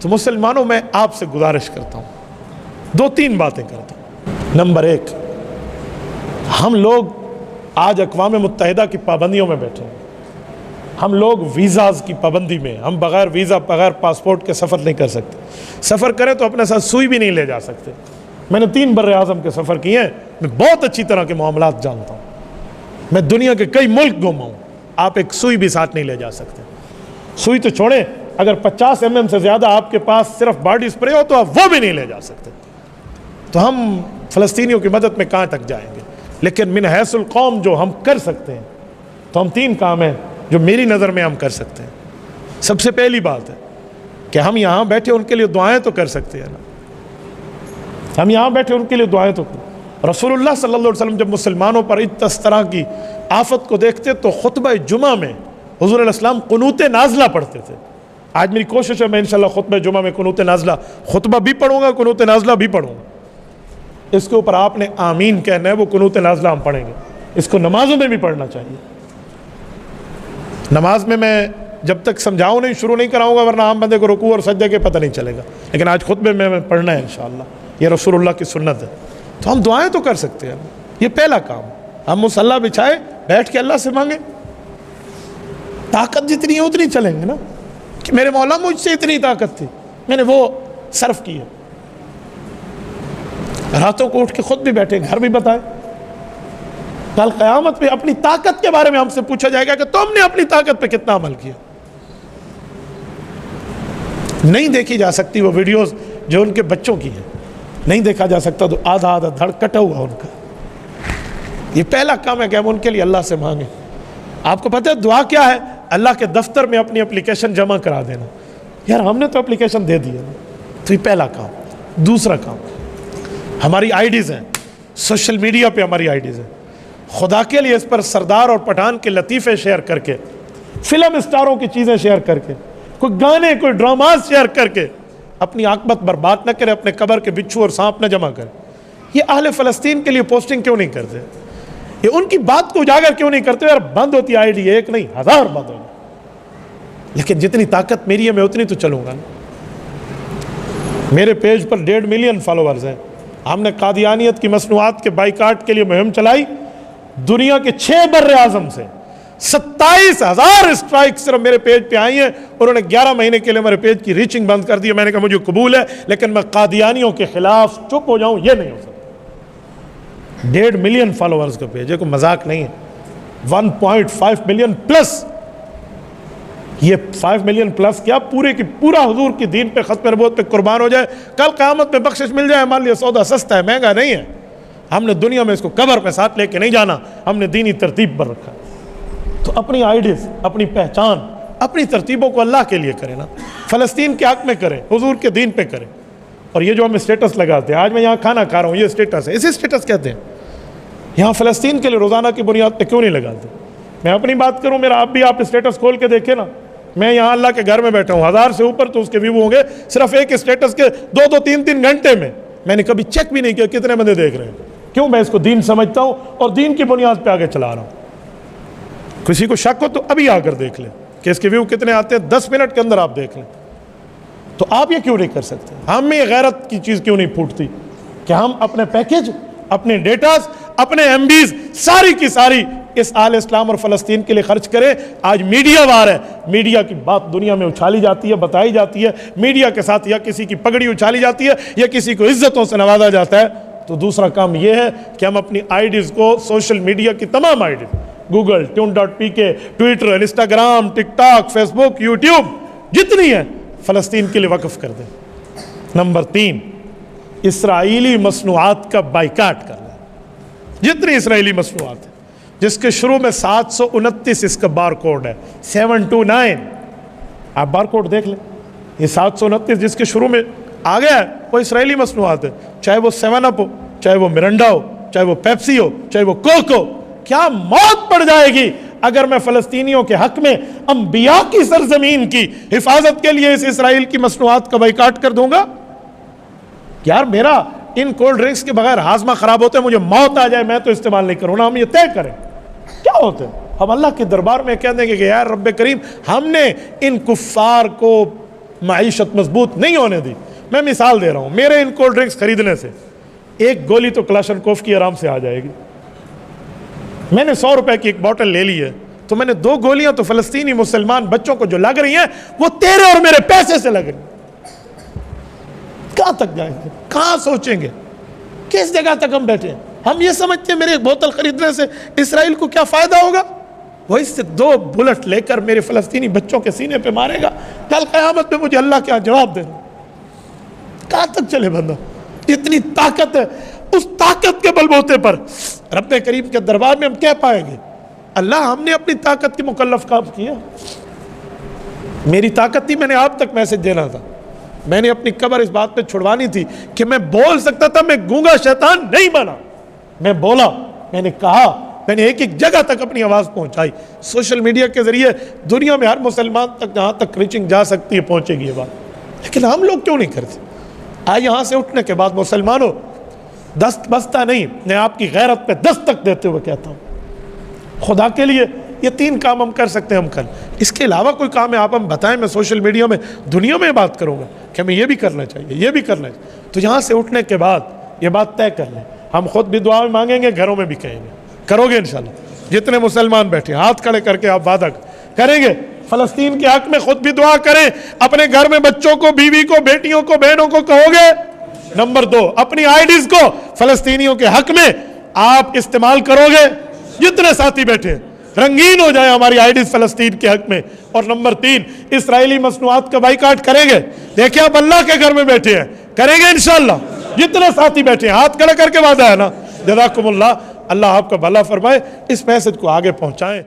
تو مسلمانوں میں آپ سے گزارش کرتا ہوں، 2-3 باتیں کرتا ہوں۔ نمبر 1، ہم لوگ آج اقوام متحدہ کی پابندیوں میں بیٹھے ہیں، ہم لوگ ویزاز کی پابندی میں، ہم بغیر ویزا بغیر پاسپورٹ کے سفر نہیں کر سکتے، سفر کریں تو اپنے ساتھ سوئی بھی نہیں لے جا سکتے۔ میں نے 3 بر اعظم کے سفر کیے ہیں، میں بہت اچھی طرح کے معاملات جانتا ہوں، میں دنیا کے کئی ملک گھوما ہوں، آپ ایک سوئی بھی ساتھ نہیں لے جا سکتے۔ سوئی تو چھوڑیں، اگر 50 mm سے زیادہ آپ کے پاس صرف باڈی اسپرے ہو تو آپ وہ بھی نہیں لے جا سکتے۔ تو ہم فلسطینیوں کی مدد میں کہاں تک جائیں گے؟ لیکن من حیث القوم جو ہم کر سکتے ہیں تو ہم 3 کام ہیں جو میری نظر میں ہم کر سکتے ہیں۔ سب سے پہلی بات ہے کہ ہم یہاں بیٹھے ان کے لیے دعائیں تو کر سکتے ہیں نا، ہم یہاں بیٹھے ان کے لیے دعائیں تو کریں۔ رسول اللہ صلی اللہ علیہ وسلم جب مسلمانوں پر اس طرح کی آفت کو دیکھتے تو خطبہ جمعہ میں حضور علیہ السلام قنوت نازلہ پڑھتے تھے۔ آج میری کوشش ہے میں انشاءاللہ خطبہ جمعہ میں قنوت نازلہ خطبہ بھی پڑھوں گا، قنوت نازلہ بھی پڑھوں گا۔ اس کے اوپر آپ نے آمین کہنا ہے، وہ قنوت نازلہ ہم پڑھیں گے۔ اس کو نمازوں میں بھی پڑھنا چاہیے۔ نماز میں جب تک سمجھاؤں نہیں، شروع نہیں کراؤں گا، ورنہ عام بندے کو رکوع اور سجدے کے پتہ نہیں چلے گا، لیکن آج خطبے میں پڑھنا ہے انشاءاللہ، یہ رسول اللہ کی سنت ہے۔ تو ہم دعائیں تو کر سکتے ہیں، یہ پہلا کام۔ ہم مصلی بچھائے بیٹھ کے اللہ سے مانگیں، طاقت جتنی ہے اتنی چلیں گے نا، کہ میرے مولا مجھ سے اتنی طاقت تھی، میں نے وہ صرف کی ہے۔ راتوں کو اٹھ کے خود بھی بیٹھے، گھر بھی بتائیں۔ کل قیامت پہ اپنی طاقت کے بارے میں ہم سے پوچھا جائے گا کہ تم نے اپنی طاقت پہ کتنا عمل کیا۔ نہیں دیکھی جا سکتی وہ ویڈیوز جو ان کے بچوں کی ہیں، نہیں دیکھا جا سکتا تو آدھا دھڑ کٹا ہوا ان کا۔ یہ پہلا کام ہے کہ ہم ان کے لیے اللہ سے مانگیں۔ آپ کو پتہ ہے دعا کیا ہے؟ اللہ کے دفتر میں اپنی اپلیکیشن جمع کرا دینا۔ یار ہم نے تو اپلیکیشن دے دی ہے، تو یہ پہلا کام۔ دوسرا کام، ہماری آئی ڈیز ہیں، سوشل میڈیا پہ ہماری آئی ڈیز ہیں، خدا کے لیے اس پر سردار اور پٹھان کے لطیفے شیئر کر کے، فلم اسٹاروں کی چیزیں شیئر کر کے، کوئی گانے کوئی ڈراماز شیئر کر کے اپنی عاقبت برباد نہ کرے، اپنے قبر کے بچھو اور سانپ نہ جمع کرے۔ یہ اہل فلسطین کے لیے پوسٹنگ کیوں نہیں کرتے؟ یہ ان کی بات کو اجاگر کیوں نہیں کرتے؟ یار بند ہوتی آئی ڈی، ایک نہیں 1000 بند ہوگی، لیکن جتنی طاقت میری ہے میں اتنی تو چلوں گا نا۔ میرے پیج پر 1.5 ملین فالوورز ہیں۔ ہم نے قادیانیت کی مصنوعات کے بائیکاٹ کے لیے مہم چلائی، دنیا کے 6 بر اعظم سے 27,000 اسٹرائک صرف میرے پیج پہ آئی ہیں۔ انہوں نے 11 مہینے کے لیے میرے پیج کی ریچنگ بند کر دی ہے۔ میں نے کہا مجھے قبول ہے، لیکن میں قادیانیوں کے خلاف چپ ہو جاؤں یہ نہیں ہو سکتا۔ 1.5 ملین فالوورز کا پیج ہے، کوئی مذاق نہیں ہے۔ 1.5 ملین پلس، یہ 5 ملین پلس کیا پورے کی پورا حضور کی دین پہ، ختم نبوت پہ قربان ہو جائے، کل قیامت میں بخشش مل جائے، ہمارے لیے سودا سستا ہے، مہنگا نہیں ہے۔ ہم نے دنیا میں اس کو قبر پہ ساتھ لے کے نہیں جانا، ہم نے دینی ترتیب پر رکھا۔ تو اپنی آئیڈیز، اپنی پہچان، اپنی ترتیبوں کو اللہ کے لیے کریں نا، فلسطین کے حق میں کریں، حضور کے دین پہ کریں۔ اور یہ جو ہم اسٹیٹس لگاتے ہیں، آج میں یہاں کھانا کھا رہا ہوں، یہ اسٹیٹس ہے، اسے اسٹیٹس کہتے ہیں۔ یہاں فلسطین کے لیے روزانہ کی بنیاد پہ کیوں نہیں لگاتے؟ میں اپنی بات کروں، میرا اب بھی آپ اسٹیٹس کھول کے دیکھیں نا، میں یہاں اللہ کے گھر میں بیٹھا ہوں، 1000 سے اوپر تو اس کے ویو ہوں گے صرف ایک اسٹیٹس کے 2-2 3-3 گھنٹے میں۔ میں نے کبھی چیک بھی نہیں کیا کتنے بندے دیکھ رہے ہیں، کیوں؟ میں اس کو دین سمجھتا ہوں اور دین کی بنیاد پہ آگے چلا رہا ہوں۔ کسی کو شک ہو تو ابھی آ کر دیکھ لیں کہ اس کے ویو کتنے آتے ہیں، 10 منٹ کے اندر آپ دیکھ لیں۔ تو آپ یہ کیوں نہیں کر سکتے؟ ہم میں یہ غیرت کی چیز کیوں نہیں پھوٹتی کہ ہم اپنے پیکج، اپنے ڈیٹاز، اپنے ایم بیز ساری کی ساری اس آل اسلام اور فلسطین کے لیے خرچ کریں؟ آج میڈیا وار ہے، میڈیا کی بات دنیا میں اچھالی جاتی ہے، بتائی جاتی ہے، میڈیا کے ساتھ یا کسی کی پگڑی اچھالی جاتی ہے یا کسی کو عزتوں سے نوازا جاتا ہے۔ تو دوسرا کام یہ ہے کہ ہم اپنی آئی ڈیز کو، سوشل میڈیا کی تمام IDs, Google, tune.pk، Twitter, Instagram, TikTok, Facebook, YouTube, جتنی ہے فلسطین کے لیے وقف کر دیں۔ نمبر 3، اسرائیلی مصنوعات کا بائیکاٹ کر لیں۔ جتنی اسرائیلی مصنوعات ہیں جس کے شروع میں 729 اس کا بار کوڈ ہے، 729، آپ بار کوڈ دیکھ لیں، یہ 729 جس کے شروع میں آ گیا ہے وہ اسرائیلی مصنوعات ہے، چاہے وہ 7 اپ ہو، چاہے وہ مرنڈا ہو، چاہے وہ پیپسی ہو، چاہے وہ کوک ہو۔ کیا موت پڑ جائے گی اگر میں فلسطینیوں کے حق میں انبیاء کی سرزمین کی حفاظت کے لیے اس اسرائیل کی مصنوعات کا بائیکاٹ کر دوں گا؟ یار میرا ان کولڈ ڈرنکس کے بغیر ہاضمہ خراب ہوتا ہے، مجھے موت آ جائے میں تو استعمال نہیں کروں نا، ہم یہ طے کریں کیا ہوتا ہے؟ ہم اللہ کے دربار میں کہہ دیں گے کہ یار رب کریم، ہم نے ان کفار کو معیشت مضبوط نہیں ہونے دی. میں مثال دے رہا ہوں, میرے ان کولڈ ڈرنکس خریدنے سے ایک گولی تو کلاشنکوف کی آرام سے آ جائے گی. میں نے 100 روپے کی ایک بوٹل لے لی ہے, تو میں نے 2 گولیاں تو فلسطینی مسلمان بچوں کو جو لگ رہی ہیں وہ تیرے اور میرے پیسے سے لگ رہی ہیں. کہاں تک جائیں گے, کہاں سوچیں گے, کس جگہ تک ہم بیٹھے ہیں؟ ہم یہ سمجھتے ہیں میرے ایک بوتل خریدنے سے اسرائیل کو کیا فائدہ ہوگا؟ وہ اس سے 2 بلٹ لے کر میرے فلسطینی بچوں کے سینے پہ مارے گا, کل قیامت میں مجھے اللہ کیا جواب دینا؟ کہاں تک چلے بندہ؟ اتنی طاقت ہے, اس طاقت کے بل بوتے پر رب کریم کے دربار میں ہم کہہ پائیں گے اللہ ہم نے اپنی طاقت کی مکلف کام کیا. میری طاقت تھی, میں نے آپ تک میسج دینا تھا, میں نے اپنی قبر اس بات پہ چھڑوانی تھی کہ میں بول سکتا تھا, میں گونگا شیطان نہیں بنا, میں بولا, میں نے کہا, میں نے ایک ایک جگہ تک اپنی آواز پہنچائی. سوشل میڈیا کے ذریعے دنیا میں ہر مسلمان تک جہاں تک ریچنگ جا سکتی ہے پہنچے گی یہ بات, لیکن ہم لوگ کیوں نہیں کرتے؟ یہاں سے اٹھنے کے بعد مسلمانوں دست بستہ نہیں, میں آپ کی غیرت پہ دستک دیتے ہوئے کہتا ہوں, خدا کے لیے یہ 3 کام ہم کر سکتے ہیں ہم کر. اس کے علاوہ کوئی کام ہے آپ ہم بتائیں, میں سوشل میڈیا میں دنیا میں بات کروں گا کہ ہمیں یہ بھی کرنا چاہیے, یہ بھی کرنا چاہیے. تو یہاں سے اٹھنے کے بعد یہ بات طے کر لیں, ہم خود بھی دعا مانگیں گے, گھروں میں بھی کہیں گے, کرو گے انشاءاللہ. جتنے مسلمان بیٹھے ہاتھ کھڑے کر کے آپ وعدہ کریں گے فلسطین کے حق میں خود بھی دعا کریں, اپنے گھر میں بچوں کو, بیوی کو, بیٹیوں کو, بہنوں کو کہو گے. نمبر 2, اپنی آئی ڈیز کو فلسطینیوں کے حق میں آپ استعمال کرو گے. جتنے ساتھی بیٹھے رنگین ہو جائے ہماری آئی ڈیز فلسطین کے حق میں. اور نمبر 3, اسرائیلی مصنوعات کا بائیکاٹ کریں گے. دیکھیں آپ اللہ کے گھر میں بیٹھے ہیں, کریں گے انشاءاللہ. جتنے ساتھی بیٹھے ہیں ہاتھ کھڑے کر کے وعدہ ہے نا. جزاکم اللہ, اللہ آپ کا بھلا فرمائے. اس میسج کو آگے پہنچائیں.